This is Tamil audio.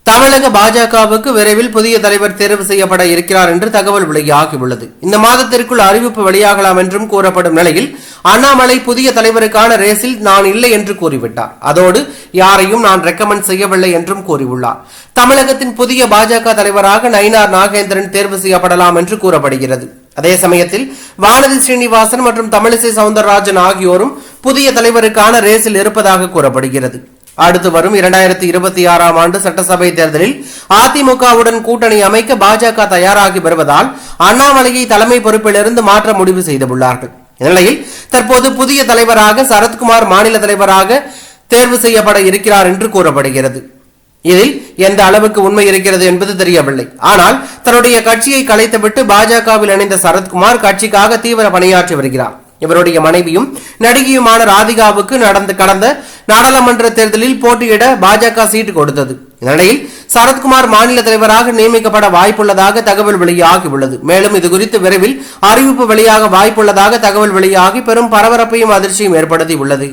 தமிழக பாஜகவுக்கு விரைவில் புதிய தலைவர் தேர்வு செய்யப்பட இருக்கிறார் என்று தகவல் வெளியாகியுள்ளது. இந்த மாதத்திற்குள் அறிவிப்பு வெளியாகலாம் என்றும் கூறப்படும் நிலையில் அண்ணாமலை புதிய தலைவருக்கான ரேஸில் நான் இல்லை என்று கூறிவிட்டார். அதோடு யாரையும் நான் ரெக்கமெண்ட் செய்யவில்லை என்றும் கூறியுள்ளார். தமிழகத்தின் புதிய பாஜக தலைவராக நயினார் நாகேந்திரன் தேர்வு செய்யப்படலாம் என்று கூறப்படுகிறது. அதே சமயத்தில் வானதி ஸ்ரீனிவாசன் மற்றும் தமிழிசை சவுந்தரராஜன் ஆகியோரும் புதிய தலைவருக்கான ரேஸில் இருப்பதாக கூறப்படுகிறது. அடுத்து வரும் 2026ஆம் ஆண்டு சட்டசபை தேர்தலில் அதிமுகவுடன் கூட்டணி அமைக்க பாஜக தயாராகி வருவதால் அண்ணாமலையை தலைமை பொறுப்பிலிருந்து மாற்ற முடிவு செய்துள்ளார்கள். இந்நிலையில் தற்போது புதிய தலைவராக சரத்குமார் மாநில தலைவராக தேர்வு செய்யப்பட இருக்கிறார் என்று கூறப்படுகிறது. இதில் எந்த அளவுக்கு உண்மை இருக்கிறது என்பது தெரியவில்லை. ஆனால் தன்னுடைய கட்சியை கலைத்துவிட்டு பாஜகவில் இணைந்த சரத்குமார் கட்சிக்காக தீவிர பணியாற்றி வருகிறார். இவருடைய மனைவியும் நடிகையுமான ராதிகாவுக்கு கடந்த நாடாளுமன்ற தேர்தலில் போட்டியிட பாஜக சீட்டு கொடுத்தது. இந்நிலையில் சரத்குமார் மாநில தலைவராக நியமிக்கப்பட வாய்ப்புள்ளதாக தகவல் வெளியாகியுள்ளது. மேலும் இதுகுறித்து விரைவில் அறிவிப்பு வெளியாக வாய்ப்புள்ளதாக தகவல் வெளியாகி பெரும் பரபரப்பையும் அதிர்ச்சியும் ஏற்படுத்தியுள்ளது.